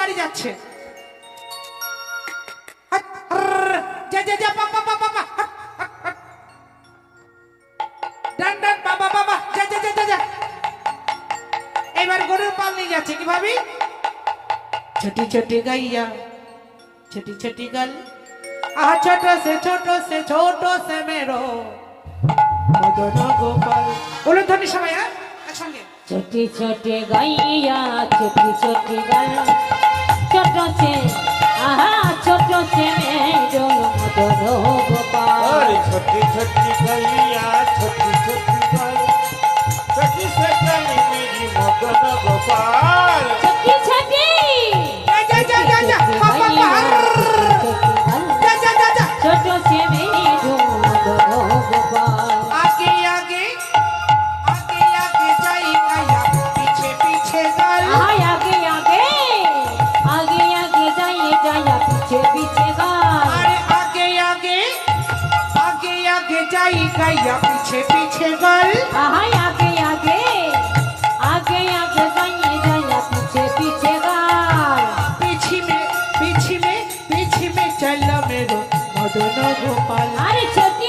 বাড়ি যাচ্ছে। যা যা যা বাবা বাবা বাবা, ডান ডান বাবা বাবা, যা যা যা যা। এবার গরুর পাল নিয়ে যাচ্ছে কি ভাবি? ছোটি ছোটি গাইয়া छोटी छोटी गल आ छोटो से मेरो मदन गोपाल। बोलो ध्वनि समय একসঙ্গে। छोटी छोटी गैया छोटी छोटी गल छोटो से आहा छोटो से मेरो मदन गोपाल। छोटी छोटी गैया छोटी छोटी गल छोटी से गली मेरी मदन गोपाल। छोटी छोटी जा जा जा जा पापा छोटो से मेरो मदन गोपाल। आगे आगे आगे आगे जाई गया पीछे पीछे गल। आगे आगे आगे आगे जाइए जाया पीछे पीछे गल। अरे आगे आगे आगे आगे जाई गया पीछे पीछे गल। आगे आगे आगे आगे जाइए जाया पीछे पीछे गल। पीछे में चल मेरो मदन गोपाल। अरे छोटे